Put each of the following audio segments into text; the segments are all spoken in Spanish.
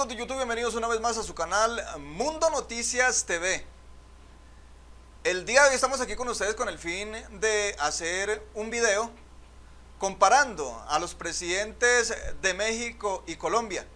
amigos de YouTube? Bienvenidos una vez más a su canal Mundo Noticias TV. El día de hoy estamos aquí con ustedes con el fin de hacer un video comparando a los presidentes de México y Colombia.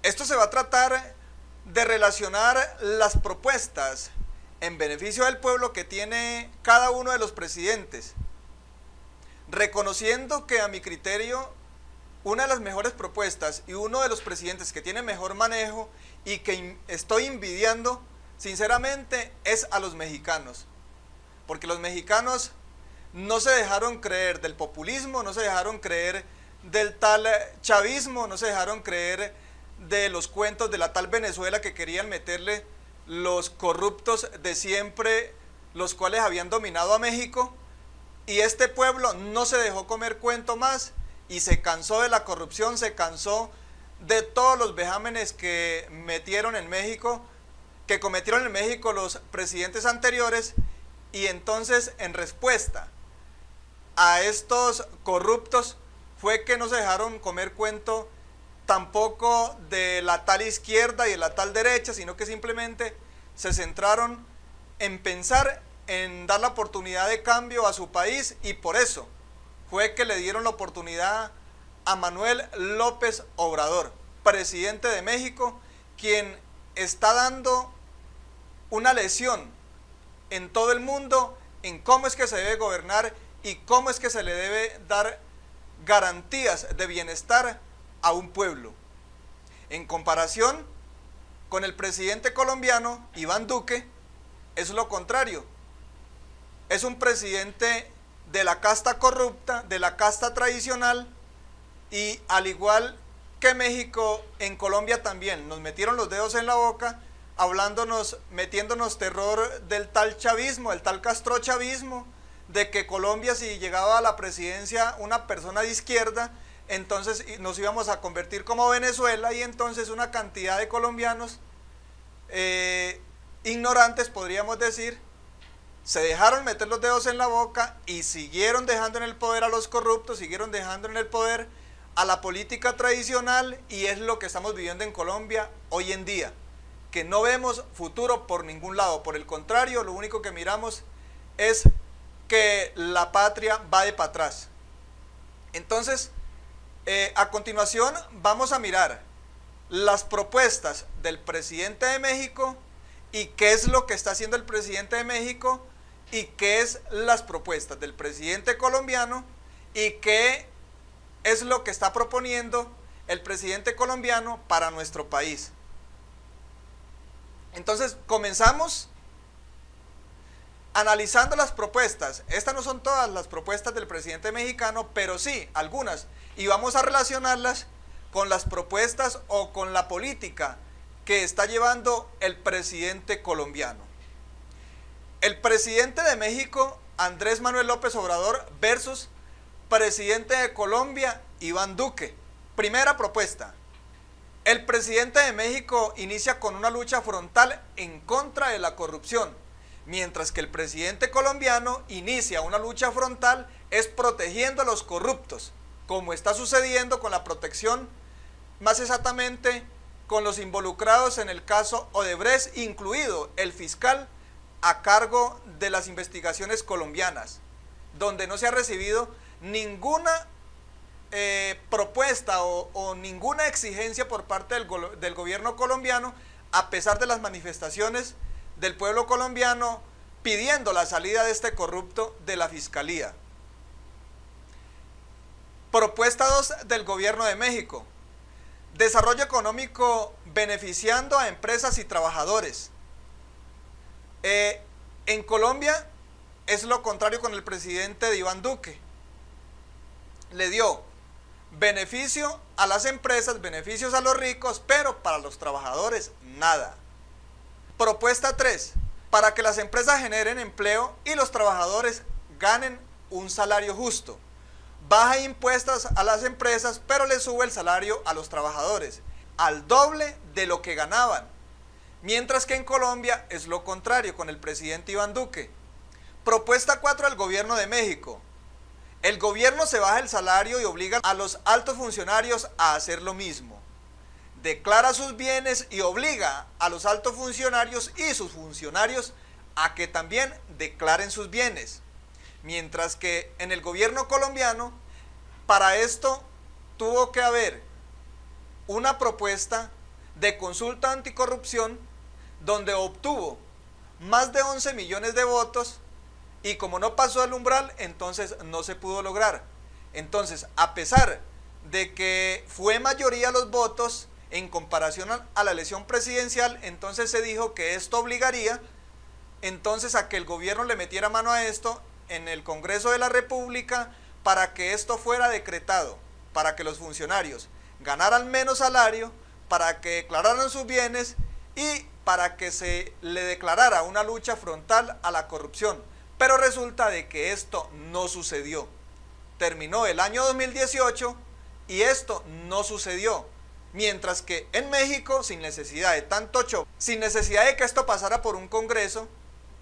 Esto se va a tratar de relacionar las propuestas en beneficio del pueblo que tiene cada uno de los presidentes, reconociendo que a mi criterio una de las mejores propuestas y uno de los presidentes que tiene mejor manejo y que estoy envidiando sinceramente es a los mexicanos, porque los mexicanos no se dejaron creer del populismo, no se dejaron creer del tal chavismo, no se dejaron creer de los cuentos de la tal Venezuela que querían meterle los corruptos de siempre, los cuales habían dominado a México, y este pueblo no se dejó comer cuento más y se cansó de la corrupción, se cansó de todos los vejámenes que cometieron en México los presidentes anteriores, y entonces en respuesta a estos corruptos fue que no se dejaron comer cuento tampoco de la tal izquierda y de la tal derecha, sino que simplemente se centraron en pensar en dar la oportunidad de cambio a su país, y por eso fue que le dieron la oportunidad a Manuel López Obrador, presidente de México, quien está dando una lección en todo el mundo en cómo es que se debe gobernar y cómo es que se le debe dar garantías de bienestar a un pueblo. En comparación con el presidente colombiano, Iván Duque, es lo contrario. Es un presidente de la casta corrupta, de la casta tradicional, y al igual que México, en Colombia también nos metieron los dedos en la boca, hablándonos, metiéndonos terror del tal chavismo, el tal castrochavismo, de que Colombia, si llegaba a la presidencia una persona de izquierda, entonces nos íbamos a convertir como Venezuela, y entonces una cantidad de colombianos ignorantes, podríamos decir, se dejaron meter los dedos en la boca y siguieron dejando en el poder a los corruptos, siguieron dejando en el poder a la política tradicional, y es lo que estamos viviendo en Colombia hoy en día, que no vemos futuro por ningún lado. Por el contrario, lo único que miramos es que la patria va de para atrás. Entonces, a continuación vamos a mirar las propuestas del presidente de México y qué es lo que está haciendo el presidente de México, y qué es las propuestas del presidente colombiano y qué es lo que está proponiendo el presidente colombiano para nuestro país. Entonces comenzamos analizando las propuestas. Estas no son todas las propuestas del presidente mexicano, pero sí algunas, y vamos a relacionarlas con las propuestas o con la política que está llevando el presidente colombiano. El presidente de México, Andrés Manuel López Obrador, versus presidente de Colombia, Iván Duque. Primera propuesta. El presidente de México inicia con una lucha frontal en contra de la corrupción, mientras que el presidente colombiano inicia una lucha frontal es protegiendo a los corruptos, como está sucediendo con la protección, más exactamente con los involucrados en el caso Odebrecht, incluido el fiscal a cargo de las investigaciones colombianas, donde no se ha recibido ninguna propuesta o ninguna exigencia por parte del gobierno colombiano, a pesar de las manifestaciones del pueblo colombiano pidiendo la salida de este corrupto de la fiscalía. Propuesta 2 del gobierno de México: desarrollo económico beneficiando a empresas y trabajadores. En Colombia es lo contrario con el presidente de Iván Duque. Le dio beneficio a las empresas, beneficios a los ricos, pero para los trabajadores nada. Propuesta 3, para que las empresas generen empleo y los trabajadores ganen un salario justo. Baja impuestos a las empresas, pero le sube el salario a los trabajadores al doble de lo que ganaban. Mientras que en Colombia es lo contrario con el presidente Iván Duque. Propuesta 4 del gobierno de México: El gobierno se baja el salario y obliga a los altos funcionarios a hacer lo mismo. declara sus bienes y obliga a los altos funcionarios y sus funcionarios a que también declaren sus bienes. Mientras que en el gobierno colombiano, para esto tuvo que haber una propuesta de consulta anticorrupción donde obtuvo más de 11 millones de votos y como no pasó el umbral, entonces no se pudo lograr. Entonces, a pesar de que fue mayoría los votos en comparación a la elección presidencial, entonces se dijo que esto obligaría entonces a que el gobierno le metiera mano a esto en el Congreso de la República para que esto fuera decretado, para que los funcionarios ganaran menos salario, para que declararan sus bienes y para que se le declarara una lucha frontal a la corrupción. Pero resulta de que esto no sucedió. Terminó el año 2018 y esto no sucedió. Mientras que en México, sin necesidad de tanto choque, sin necesidad de que esto pasara por un Congreso,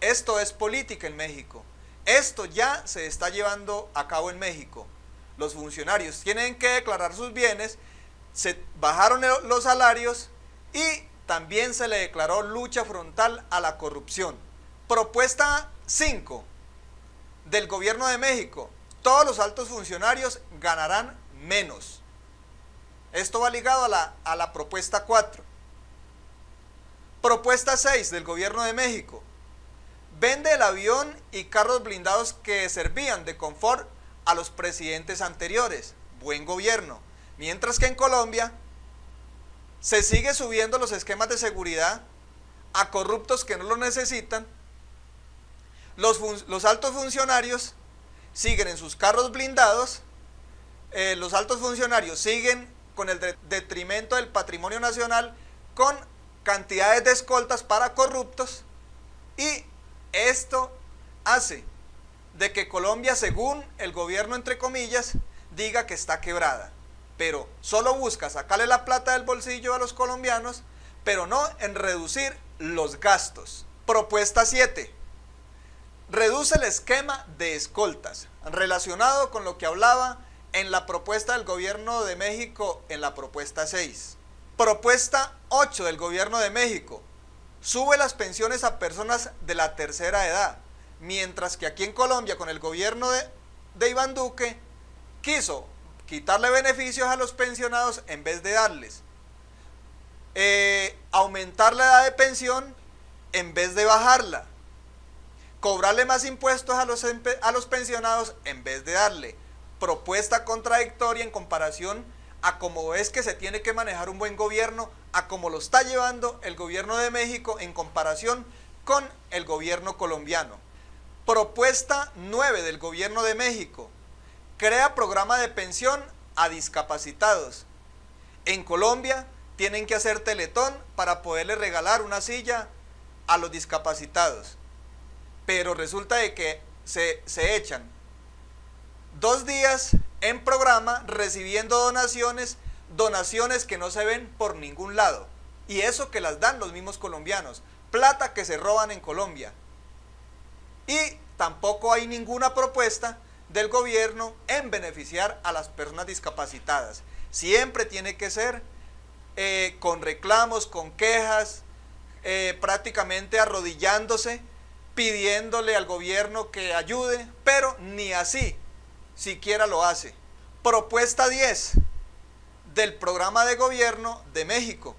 esto es política en México. Esto ya se está llevando a cabo en México. Los funcionarios tienen que declarar sus bienes, se bajaron los salarios y también se le declaró lucha frontal a la corrupción. Propuesta 5 del gobierno de México. Todos los altos funcionarios ganarán menos. Esto va ligado a la propuesta 4. Propuesta 6 del gobierno de México. Vende el avión y carros blindados que servían de confort a los presidentes anteriores. Buen gobierno. Mientras que en Colombia se sigue subiendo los esquemas de seguridad a corruptos que no lo necesitan. Los altos funcionarios siguen en sus carros blindados. Los altos funcionarios siguen con el detrimento del patrimonio nacional, con cantidades de escoltas para corruptos, y esto hace de que Colombia, según el gobierno entre comillas, diga que está quebrada, pero solo busca sacarle la plata del bolsillo a los colombianos, pero no en reducir los gastos. Propuesta 7. Reduce el esquema de escoltas, relacionado con lo que hablaba en la propuesta del gobierno de México en la propuesta 6. Propuesta 8 del gobierno de México. Sube las pensiones a personas de la tercera edad, mientras que aquí en Colombia con el gobierno de Iván Duque quiso quitarle beneficios a los pensionados en vez de darles. Aumentar la edad de pensión en vez de bajarla. Cobrarle más impuestos a los pensionados en vez de darle. Propuesta contradictoria en comparación a cómo es que se tiene que manejar un buen gobierno, a cómo lo está llevando el gobierno de México en comparación con el gobierno colombiano. Propuesta 9 del gobierno de México. Crea programa de pensión a discapacitados. En Colombia tienen que hacer teletón para poderle regalar una silla a los discapacitados. Pero resulta de que se echan 2 días en programa recibiendo donaciones que no se ven por ningún lado. Y eso que las dan los mismos colombianos, plata que se roban en Colombia. Y tampoco hay ninguna propuesta del gobierno en beneficiar a las personas discapacitadas. Siempre tiene que ser con reclamos, con quejas, prácticamente arrodillándose, pidiéndole al gobierno que ayude, pero ni así siquiera lo hace. Propuesta 10 del programa de gobierno de México.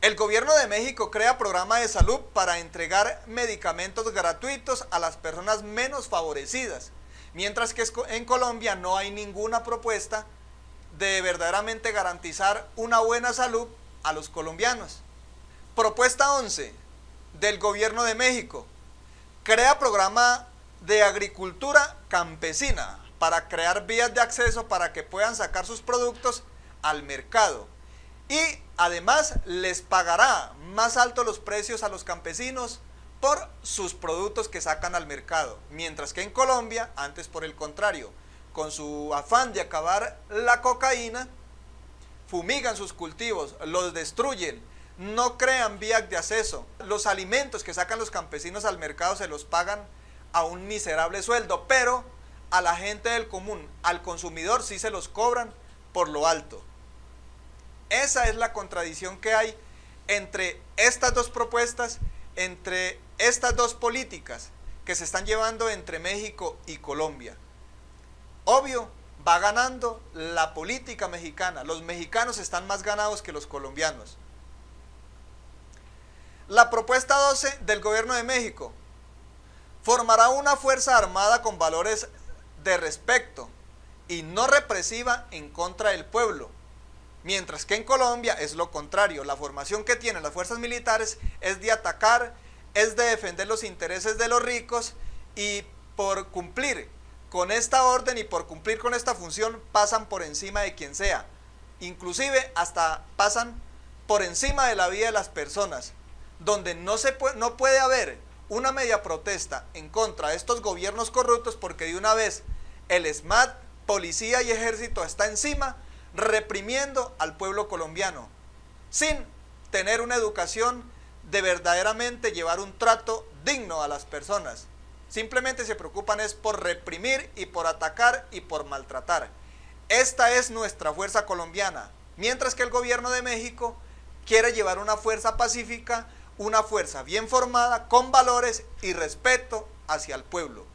El gobierno de México crea programa de salud para entregar medicamentos gratuitos a las personas menos favorecidas, mientras que en Colombia no hay ninguna propuesta de verdaderamente garantizar una buena salud a los colombianos. Propuesta 11 del gobierno de México. Crea programa de agricultura campesina para crear vías de acceso para que puedan sacar sus productos al mercado. Y además les pagará más altos los precios a los campesinos por sus productos que sacan al mercado. Mientras que en Colombia, antes por el contrario, con su afán de acabar la cocaína, fumigan sus cultivos, los destruyen, no crean vías de acceso. Los alimentos que sacan los campesinos al mercado se los pagan a un miserable sueldo, pero a la gente del común, al consumidor, sí se los cobran por lo alto. Esa es la contradicción que hay entre estas dos propuestas, entre estas dos políticas que se están llevando entre México y Colombia. Obvio, va ganando la política mexicana. Los mexicanos están más ganados que los colombianos. La propuesta 12 del gobierno de México: formará una fuerza armada con valores de respeto y no represiva en contra del pueblo. Mientras que en Colombia es lo contrario. La formación que tienen las fuerzas militares es de atacar, es de defender los intereses de los ricos, y por cumplir con esta orden y por cumplir con esta función pasan por encima de quien sea. Inclusive hasta pasan por encima de la vida de las personas, donde no puede haber una media protesta en contra de estos gobiernos corruptos, porque de una vez el SMAT, policía y ejército está encima, reprimiendo al pueblo colombiano, sin tener una educación de verdaderamente llevar un trato digno a las personas. Simplemente se preocupan es por reprimir y por atacar y por maltratar. Esta es nuestra fuerza colombiana, mientras que el gobierno de México quiere llevar una fuerza pacífica, una fuerza bien formada, con valores y respeto hacia el pueblo.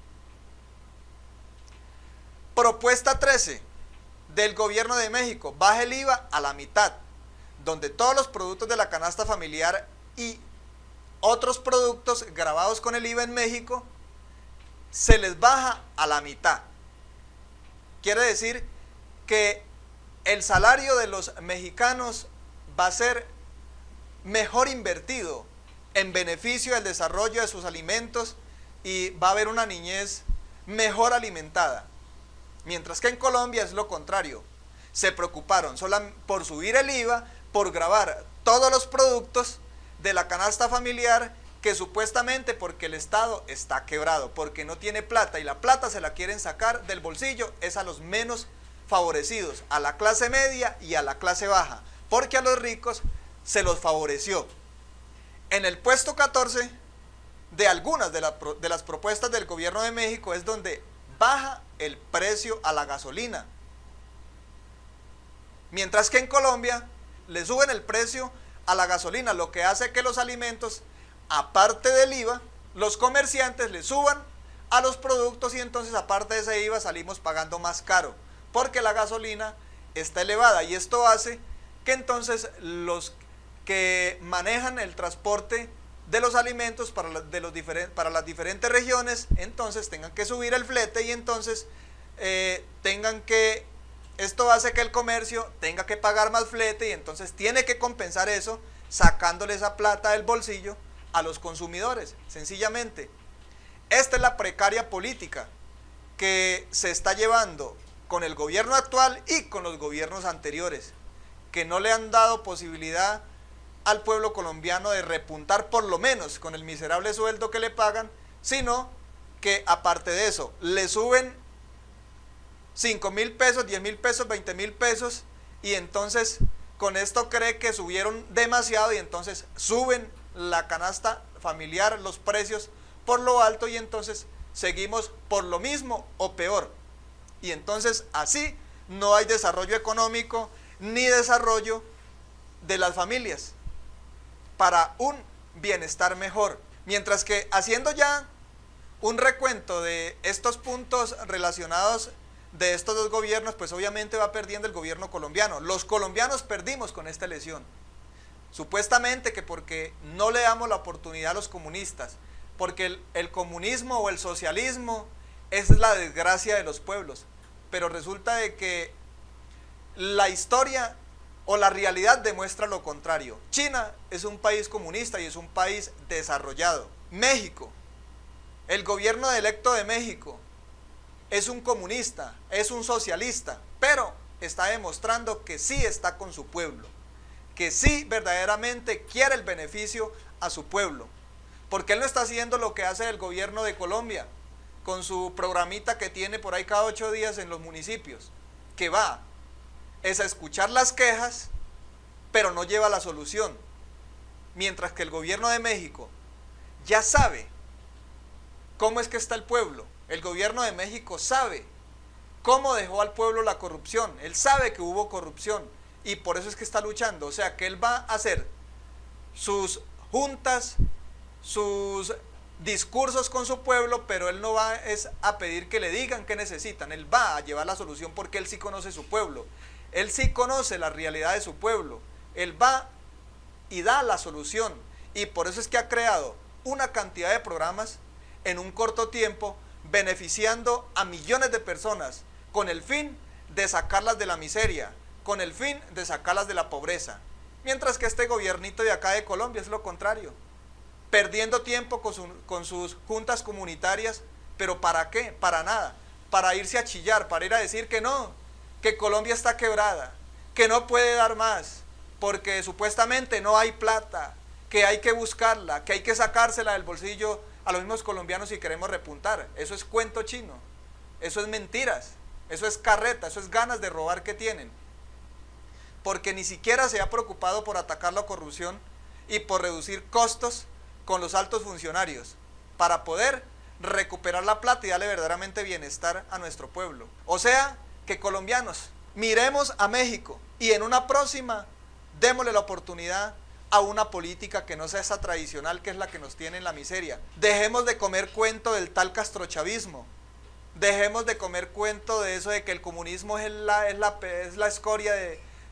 Propuesta 13 del gobierno de México: baja el IVA a la mitad, donde todos los productos de la canasta familiar y otros productos gravados con el IVA en México se les baja a la mitad. Quiere decir que el salario de los mexicanos va a ser mejor invertido en beneficio del desarrollo de sus alimentos, y va a haber una niñez mejor alimentada. Mientras que en Colombia es lo contrario. Se preocuparon solo por subir el IVA, por gravar todos los productos de la canasta familiar, que supuestamente porque el Estado está quebrado, porque no tiene plata, y la plata se la quieren sacar del bolsillo es a los menos favorecidos, a la clase media y a la clase baja, porque a los ricos se los favoreció. En el puesto 14 de algunas de las propuestas del gobierno de México es donde baja el precio a la gasolina, mientras que en Colombia le suben el precio a la gasolina, lo que hace que los alimentos, aparte del IVA, los comerciantes le suban a los productos, y entonces aparte de ese IVA salimos pagando más caro, porque la gasolina está elevada, y esto hace que entonces los que manejan el transporte de los alimentos para las diferentes regiones, entonces tengan que subir el flete, y entonces esto hace que el comercio tenga que pagar más flete, y entonces tiene que compensar eso sacándole esa plata del bolsillo a los consumidores. Sencillamente, esta es la precaria política que se está llevando con el gobierno actual y con los gobiernos anteriores, que no le han dado posibilidad al pueblo colombiano de repuntar por lo menos con el miserable sueldo que le pagan, sino que aparte de eso le suben 5,000 pesos, 10,000 pesos, 20,000 pesos, y entonces con esto cree que subieron demasiado, y entonces suben la canasta familiar, los precios por lo alto, y entonces seguimos por lo mismo o peor, y entonces así no hay desarrollo económico ni desarrollo de las familias para un bienestar mejor. Mientras que, haciendo ya un recuento de estos puntos relacionados de estos dos gobiernos, pues obviamente va perdiendo el gobierno colombiano. Los colombianos perdimos con esta elección, supuestamente que porque no le damos la oportunidad a los comunistas, porque el comunismo o el socialismo es la desgracia de los pueblos, pero resulta de que la historia o la realidad demuestra lo contrario. China es un país comunista y es un país desarrollado. México, el gobierno electo de México es un comunista, es un socialista, pero está demostrando que sí está con su pueblo, que sí verdaderamente quiere el beneficio a su pueblo, porque él no está haciendo lo que hace el gobierno de Colombia, con su programita que tiene por ahí cada 8 días en los municipios, que es a escuchar las quejas, pero no lleva la solución. Mientras que el gobierno de México ya sabe cómo es que está el pueblo. El gobierno de México sabe cómo dejó al pueblo la corrupción. Él sabe que hubo corrupción, y por eso es que está luchando. O sea, que él va a hacer sus juntas, sus discursos con su pueblo, pero él no va es a pedir que le digan qué necesitan, él va a llevar la solución porque él sí conoce su pueblo, él sí conoce la realidad de su pueblo, él va y da la solución, y por eso es que ha creado una cantidad de programas en un corto tiempo, beneficiando a millones de personas, con el fin de sacarlas de la miseria, con el fin de sacarlas de la pobreza, mientras que este gobiernito de acá de Colombia es lo contrario, perdiendo tiempo con sus juntas comunitarias, pero ¿para qué? Para nada, para irse a chillar, para ir a decir que no, que Colombia está quebrada, que no puede dar más, porque supuestamente no hay plata, que hay que buscarla, que hay que sacársela del bolsillo a los mismos colombianos si queremos repuntar. Eso es cuento chino, eso es mentiras, eso es carreta, eso es ganas de robar que tienen, porque ni siquiera se ha preocupado por atacar la corrupción y por reducir costos con los altos funcionarios, para poder recuperar la plata y darle verdaderamente bienestar a nuestro pueblo. O sea, que colombianos, miremos a México y en una próxima, démosle la oportunidad a una política que no sea esa tradicional que es la que nos tiene en la miseria. Dejemos de comer cuento del tal castrochavismo, dejemos de comer cuento de eso de que el comunismo es la escoria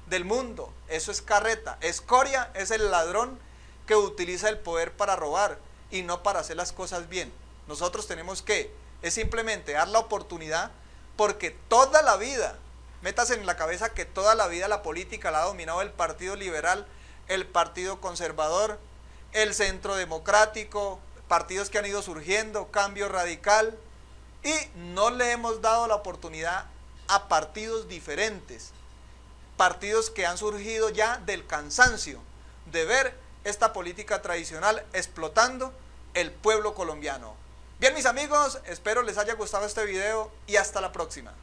del mundo. Eso es carreta. Escoria es el ladrón que utiliza el poder para robar y no para hacer las cosas bien. Nosotros tenemos que, es simplemente dar la oportunidad, porque toda la vida, métase en la cabeza que toda la vida la política la ha dominado el Partido Liberal, el Partido Conservador, el Centro Democrático, partidos que han ido surgiendo, Cambio Radical, y no le hemos dado la oportunidad a partidos diferentes, partidos que han surgido ya del cansancio de ver esta política tradicional explotando el pueblo colombiano. Bien, mis amigos, espero les haya gustado este video y hasta la próxima.